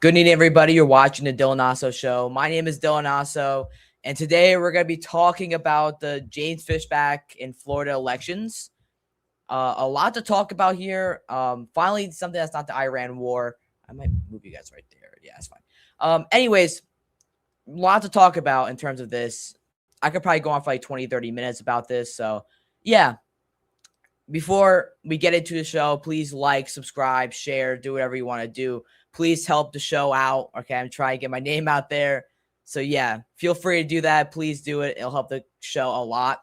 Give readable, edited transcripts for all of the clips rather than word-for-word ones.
Good evening, everybody. You're watching the Dylan Asso Show. My name is Dylan Asso, and today we're going to be talking about the James Fishback in Florida elections. A lot to talk about here. Finally, something that's not the Iran war. I might move you guys right there. Yeah, that's fine. Anyways, a lot to talk about in terms of this. I could probably go on for like 20, 30 minutes about this. So, yeah. Before we get into the show, please like, subscribe, share, do whatever you want to do. Please help the show out. Okay, I'm trying to get my name out there. So, yeah, feel free to do that. Please do it. It'll help the show a lot.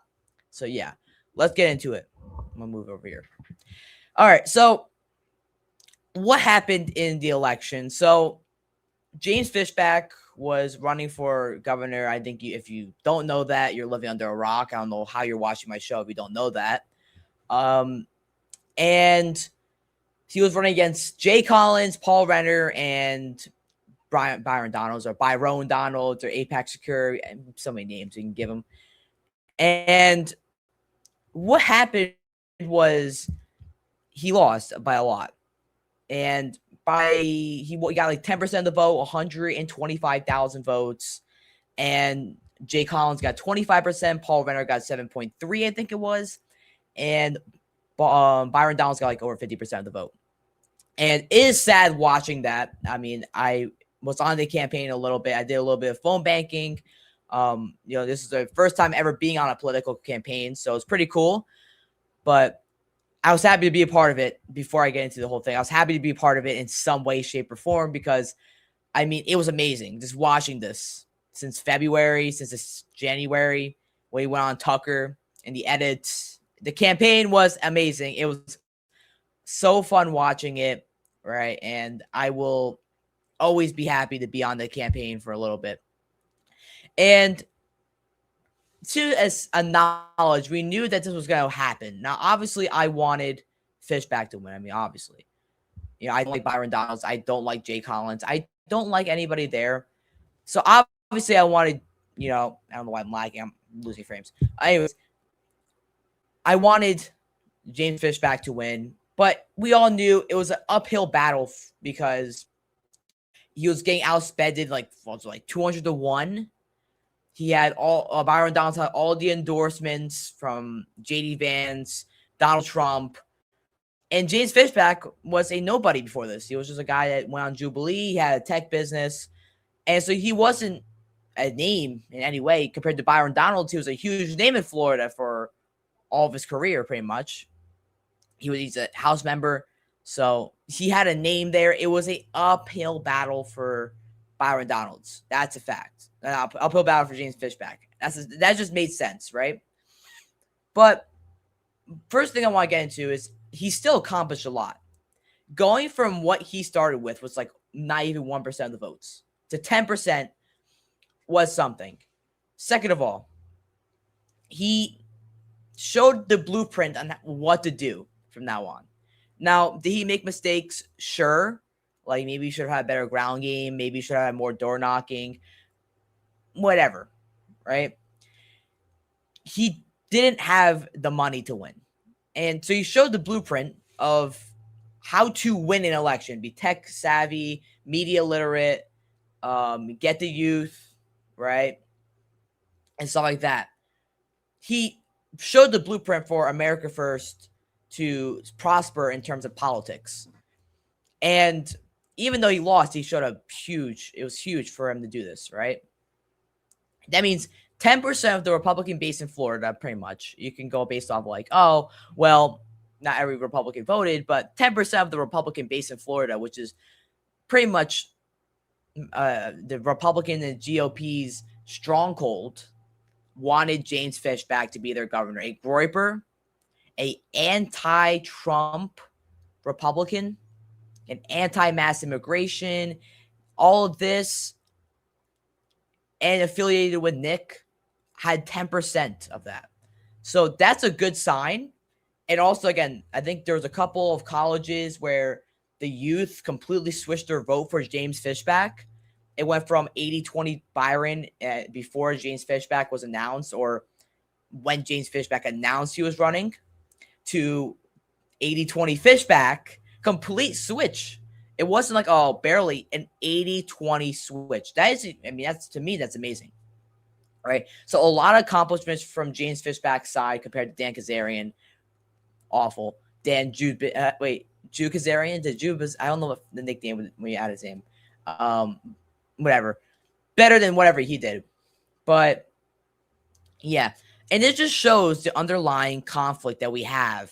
So, yeah, let's get into it. I'm going to move over here. All right, so what happened in the election? So, James Fishback was running for governor. I think if you don't know that, you're living under a rock. I don't know how you're watching my show if you don't know that. And he was running against Jay Collins, Paul Renner, and Byron Donalds or Byron Donalds or Apex Secure, and so many names you can give him. And what happened was he lost by a lot. And he got like 10% of the vote, 125,000 votes. And Jay Collins got 25%. Paul Renner got 7.3, I think it was. And Byron Donalds got like over 50% of the vote. And it is sad watching that. I mean, I was on the campaign a little bit. I did a little bit of phone banking. This is the first time ever being on a political campaign, so it's pretty cool. But I was happy to be a part of it. Before I get into the whole thing, I was happy to be a part of it in some way, shape, or form because, I mean, it was amazing just watching this since February, since this January when he went on Tucker and the edits. The campaign was amazing. It was so fun watching it, right? And I will always be happy to be on the campaign for a little bit. And as a knowledge, we knew that this was going to happen. Now, obviously, I wanted Fishback to win. I mean, obviously. I don't like Byron Donalds. I don't like Jay Collins. I don't like anybody there. So, obviously, I wanted, I don't know why I'm lagging. I'm losing frames. Anyways, I wanted James Fishback to win, but we all knew it was an uphill battle because he was getting outspended like 200 to 1. He had all Byron Donalds had all the endorsements from JD Vance, Donald Trump, and James Fishback was a nobody before this. He was just a guy that went on Jubilee. He had a tech business, and so he wasn't a name in any way compared to Byron Donalds. He was a huge name in Florida for all of his career, pretty much. He's a House member, so he had a name there. It was a uphill battle for Byron Donalds. That's a fact. An uphill battle for James Fishback. That just made sense, right? But first thing I want to get into is he still accomplished a lot. Going from what he started with was like not even 1% of the votes to 10% was something. Second of all, he showed the blueprint on what to do from now on. Now, did he make mistakes? Sure. Like maybe he should have had a better ground game. Maybe he should have had more door knocking. Whatever, right? He didn't have the money to win. And so he showed the blueprint of how to win an election. Be tech savvy, media literate, get the youth, right? And stuff like that. He showed the blueprint for America First to prosper in terms of politics. And even though he lost, he showed it was huge for him to do this, right? That means 10% of the Republican base in Florida, pretty much. You can go based off like, oh, well, not every Republican voted, but 10% of the Republican base in Florida, which is pretty much the Republican and GOP's stronghold, wanted James Fishback to be their governor. A Groyper, a anti-Trump Republican, an anti-mass immigration, all of this, and affiliated with Nick, had 10% of that. So that's a good sign. And also, again, I think there was a couple of colleges where the youth completely switched their vote for James Fishback. It went from 80-20 Byron before James Fishback was announced, or when James Fishback announced he was running, to 80-20 Fishback. Complete switch. It wasn't like, oh, barely an 80-20 switch. That is, I mean, that's, to me, that's amazing. Right? So a lot of accomplishments from James Fishback's side compared to Dan Kazarian. Awful. Drew Kazarian? I don't know if the nickname when you add his name. Whatever. Better than whatever he did. But yeah. And it just shows the underlying conflict that we have.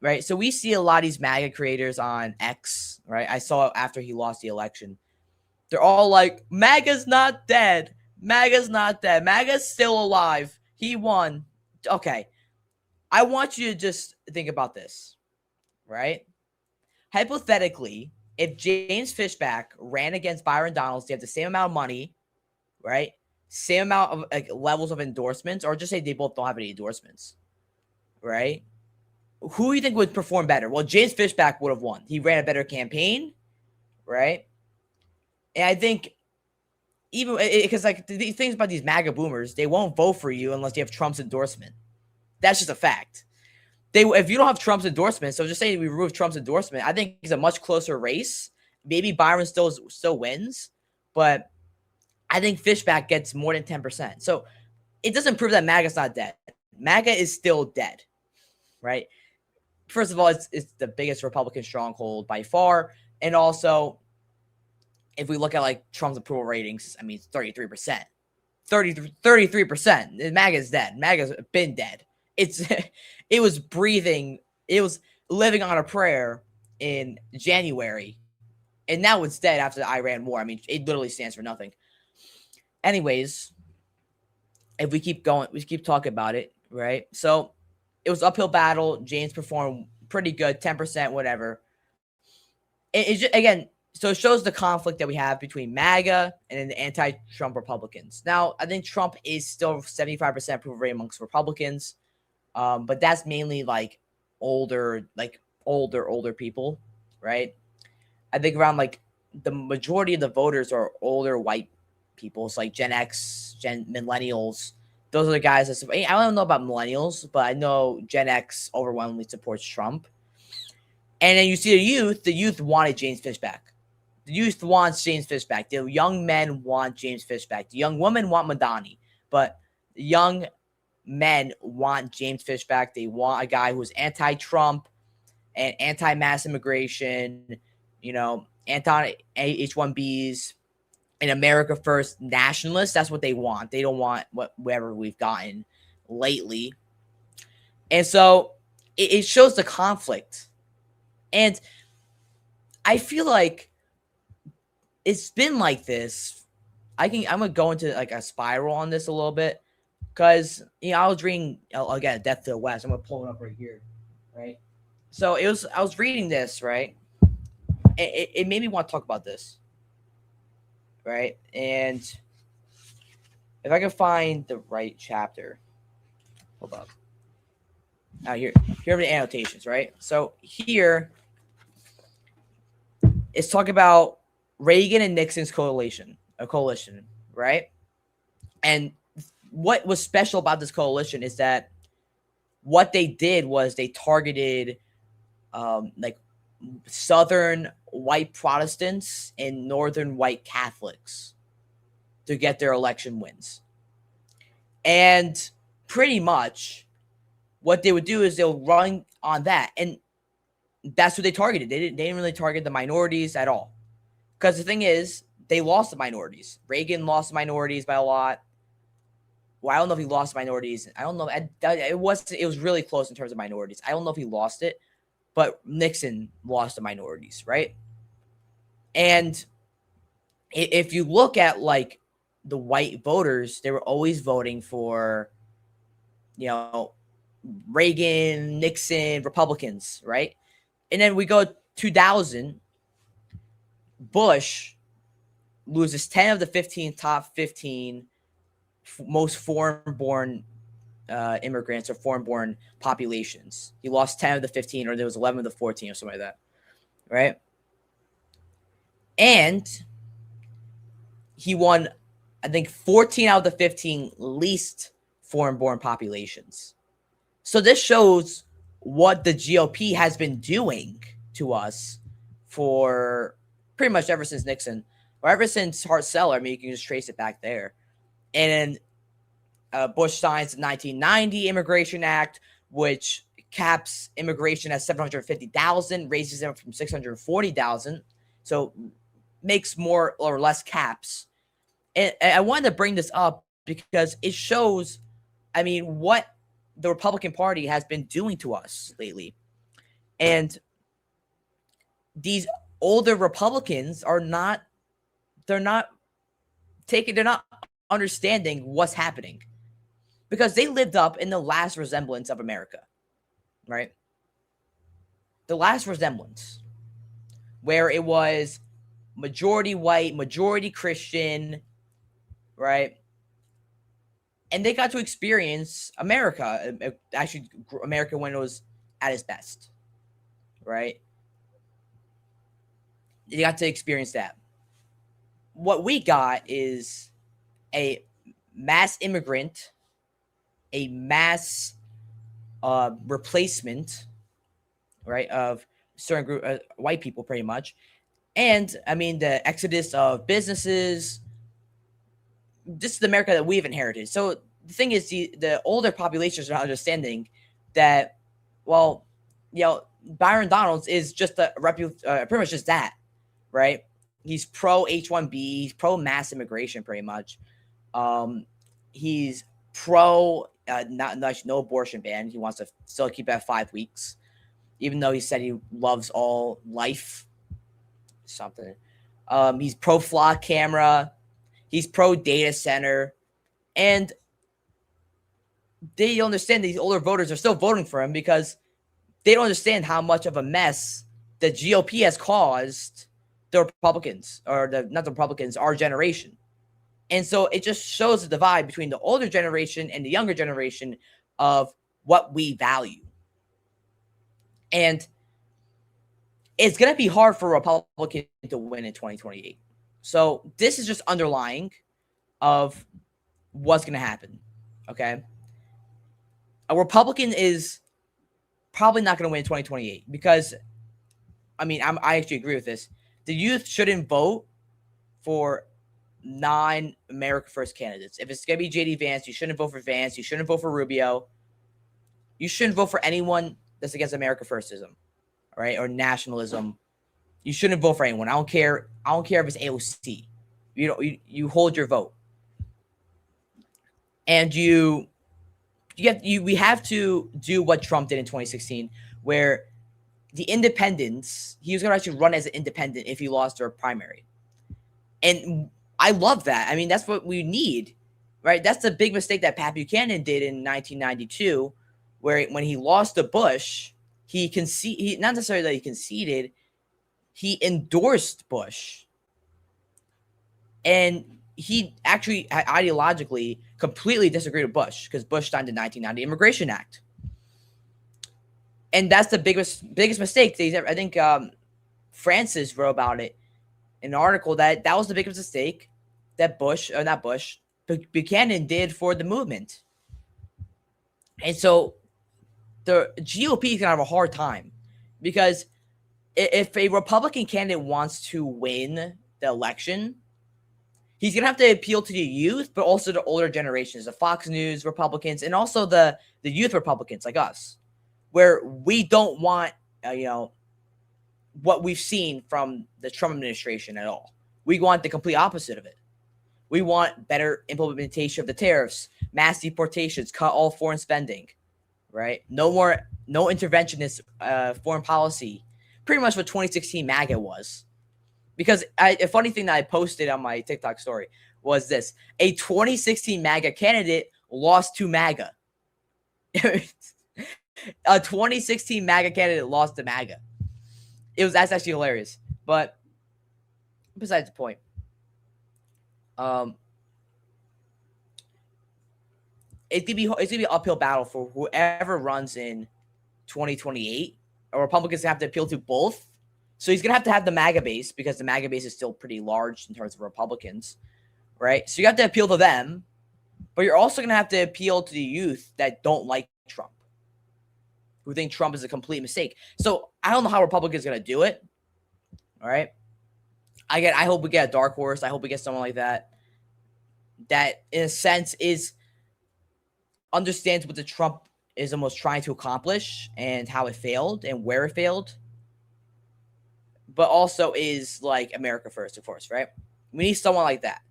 Right? So we see a lot of these MAGA creators on X, right? I saw it after he lost the election. They're all like, MAGA's not dead. MAGA's not dead. MAGA's still alive. He won. Okay. I want you to just think about this, right? Hypothetically, if James Fishback ran against Byron Donalds, they have the same amount of money, right? Same amount of like levels of endorsements, or just say they both don't have any endorsements, right? Who do you think would perform better? Well, James Fishback would have won. He ran a better campaign, right? And I think even because like the things about these MAGA boomers, they won't vote for you unless you have Trump's endorsement. That's just a fact. If you don't have Trump's endorsement, so just say we remove Trump's endorsement, I think it's a much closer race. Maybe Byron still wins, but I think Fishback gets more than 10%. So it doesn't prove that MAGA's not dead. MAGA is still dead, right? First of all, it's the biggest Republican stronghold by far. And also, if we look at like Trump's approval ratings, I mean, it's 33%. 33%. MAGA's dead. MAGA's been dead. It was breathing. It was living on a prayer in January. And now it's dead after the Iran war. I mean, it literally stands for nothing. Anyways, if we keep going, we keep talking about it, right? So it was uphill battle. James performed pretty good, 10%, whatever. It just, again, so it shows the conflict that we have between MAGA and the anti-Trump Republicans. Now, I think Trump is still 75% approval rate amongst Republicans, but that's mainly like older people, right? I think around like the majority of the voters are older white people. It's like Gen X, millennials. Those are the guys that support. I don't know about millennials, but I know Gen X overwhelmingly supports Trump. And then you see the youth. The youth wanted James Fishback. The youth wants James Fishback. The young men want James Fishback. The young women want Madani. But the young men want James Fishback. They want a guy who's anti-Trump and anti-mass immigration, anti-H-1Bs, an America First nationalist. That's what they want. They don't want whatever we've gotten lately. And so it shows the conflict. And I feel like it's been like this. I'm going to go into like a spiral on this a little bit because, I was reading, again, Death to the West. I'm going to pull it up right here, right? So I was reading this, right? It made me want to talk about this, right? And if I can find the right chapter, hold up. Now here are the annotations, right? So here it's talking about Reagan and Nixon's coalition, right? And what was special about this coalition is that what they did was they targeted like Southern white Protestants and Northern white Catholics to get their election wins. And pretty much what they would do is they'll run on that. And that's what they targeted. They didn't really target the minorities at all. Because the thing is, they lost the minorities. Reagan lost the minorities by a lot. Well, I don't know if he lost minorities. I don't know. It was really close in terms of minorities. I don't know if he lost it, but Nixon lost the minorities, right? And if you look at like the white voters, they were always voting for, Reagan, Nixon, Republicans, right? And then we go 2000, Bush loses 10 of the top 15 most foreign-born immigrants or foreign-born populations. He lost 10 of the 15, or there was 11 of the 14 or something like that, right? And he won, I think, 14 out of the 15 least foreign-born populations. So this shows what the GOP has been doing to us for pretty much ever since Nixon, or ever since Hart-Celler. I mean, you can just trace it back there. And then Bush signs the 1990 Immigration Act, which caps immigration at 750,000, raises it from 640,000, so makes more or less caps. And I wanted to bring this up because it shows, I mean, what the Republican Party has been doing to us lately. And these older Republicans are not, they're not understanding what's happening, because they lived up in the last resemblance of America, right? The last resemblance, where it was majority white, majority Christian, right? And they got to experience America, actually America when it was at its best, right? They got to experience that. What we got is a mass immigrant, a mass replacement, right, of certain group white people, pretty much. And I mean, the exodus of businesses. This is the America that we've inherited. So the thing is, the older populations are not understanding that, well, you know, Byron Donalds is just pretty much just that, right? He's pro H-1B, he's pro mass immigration, pretty much. He's pro no abortion ban. He wants to still keep it at 5 weeks, even though he said he loves all life. Something. He's pro flock camera. He's pro data center, and they understand these older voters are still voting for him because they don't understand how much of a mess the GOP has caused the Republicans, or not the Republicans, our generation. And so it just shows the divide between the older generation and the younger generation of what we value. And it's going to be hard for a Republican to win in 2028. So this is just underlying of what's going to happen, okay? A Republican is probably not going to win in 2028 because, I mean, I actually agree with this. The youth shouldn't vote for non-America First candidates. If it's going to be J.D. Vance, you shouldn't vote for Vance. You shouldn't vote for Rubio. You shouldn't vote for anyone that's against America Firstism, all right, or nationalism. You shouldn't vote for anyone. I don't care if it's AOC. You hold your vote. And we have to do what Trump did in 2016, where the independents, he was going to actually run as an independent if he lost our primary. And I love that. I mean, that's what we need, right? That's the big mistake that Pat Buchanan did in 1992, where when he lost to Bush, not necessarily that he conceded, he endorsed Bush. And he actually ideologically completely disagreed with Bush because Bush signed the 1990 Immigration Act. And that's the biggest mistake. I think Francis wrote about it in an article that was the biggest mistake that Buchanan did for the movement. And so the GOP is going to have a hard time because if a Republican candidate wants to win the election, he's going to have to appeal to the youth, but also the older generations, the Fox News Republicans, and also the youth Republicans like us, where we don't want, what we've seen from the Trump administration at all. We want the complete opposite of it. We want better implementation of the tariffs, mass deportations, cut all foreign spending, right? No interventionist foreign policy. Pretty much what 2016 MAGA was. Because a funny thing that I posted on my TikTok story was this. A 2016 MAGA candidate lost to MAGA. A 2016 MAGA candidate lost to MAGA. That's actually hilarious. But besides the point. It's gonna be an uphill battle for whoever runs in 2028. Republicans have to appeal to both. So he's going to have the MAGA base because the MAGA base is still pretty large in terms of Republicans, right? So you have to appeal to them, but you're also going to have to appeal to the youth that don't like Trump, who think Trump is a complete mistake. So I don't know how Republicans are going to do it, all right? I hope we get a dark horse. I hope we get someone like that in a sense understands what the Trumpism was trying to accomplish and how it failed and where it failed, but also is like America first, of course, right? We need someone like that.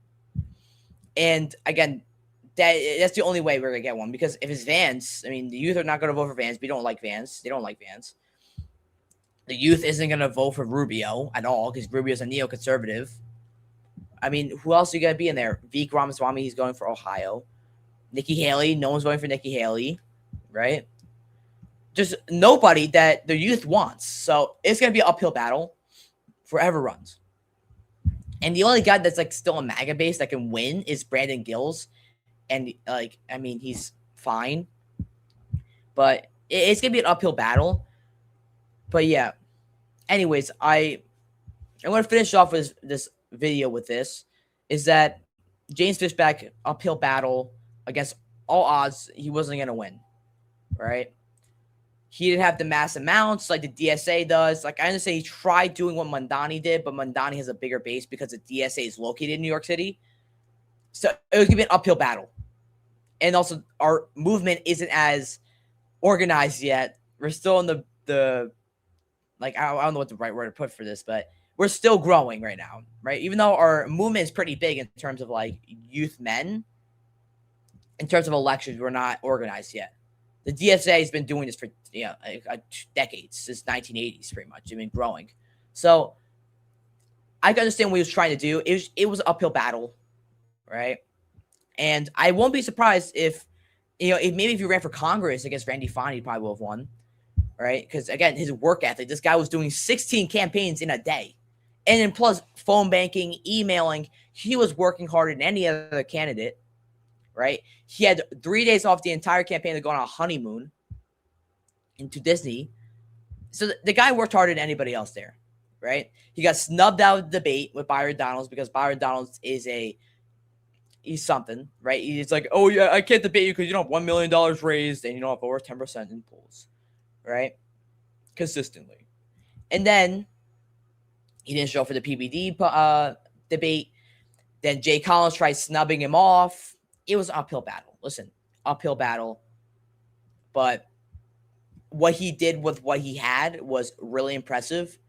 And again, that's the only way we're gonna get one, because if it's Vance, I mean, the youth are not gonna vote for Vance. We don't like Vance. They don't like Vance. The youth isn't gonna vote for Rubio at all because Rubio's a neoconservative. I mean, who else are you gonna be in there? Vivek Ramaswamy, he's going for Ohio. Nikki Haley, no one's voting for Nikki Haley, right? Just nobody that the youth wants. So it's gonna be an uphill battle forever runs. And the only guy that's like still a MAGA base that can win is Brandon Gills. And like, I mean, he's fine, but it's gonna be an uphill battle. But yeah, anyways, I'm gonna finish off with this video with this, is that James Fishback, uphill battle against all odds, he wasn't gonna win, right? He didn't have the mass amounts like the DSA does. Like, I understand he tried doing what Mandani did, but Mandani has a bigger base because the DSA is located in New York City. So it was gonna be an uphill battle. And also, our movement isn't as organized yet. We're still in the like, I don't know what the right word to put for this, but we're still growing right now, right? Even though our movement is pretty big in terms of like youth men, in terms of elections, we're not organized yet. The DSA has been doing this for decades, since 1980s, pretty much. I mean, growing. So I can understand what he was trying to do. It was an uphill battle, right? And I won't be surprised if maybe if you ran for Congress against Randy Fine, he probably will have won, right? Because again, his work ethic. This guy was doing 16 campaigns in a day, and then plus phone banking, emailing. He was working harder than any other candidate, right? He had 3 days off the entire campaign to go on a honeymoon into Disney. So the guy worked harder than anybody else there, right? He got snubbed out of the debate with Byron Donalds because Byron Donalds he's something, right? He's like, oh yeah, I can't debate you because you don't have $1 million raised and you don't have over 10% in polls, right? Consistently. And then he didn't show up for the PBD debate. Then Jay Collins tried snubbing him off. It was an uphill battle. Listen, uphill battle. But what he did with what he had was really impressive.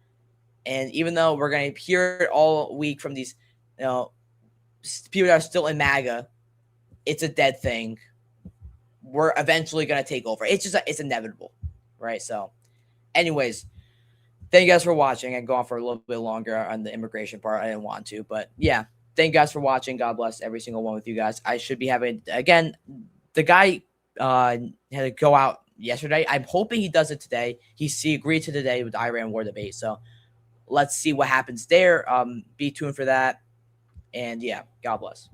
And even though we're going to hear it all week from these, people that are still in MAGA, it's a dead thing. We're eventually going to take over. It's just, it's inevitable, right? So anyways, thank you guys for watching. I can go on for a little bit longer on the immigration part. I didn't want to, but yeah, thank you guys for watching. God bless every single one with you guys. I should be having, again, the guy had to go out yesterday. I'm hoping he does it today. He agreed to today with the Iran war debate. So let's see what happens there. Be tuned for that. And yeah, God bless.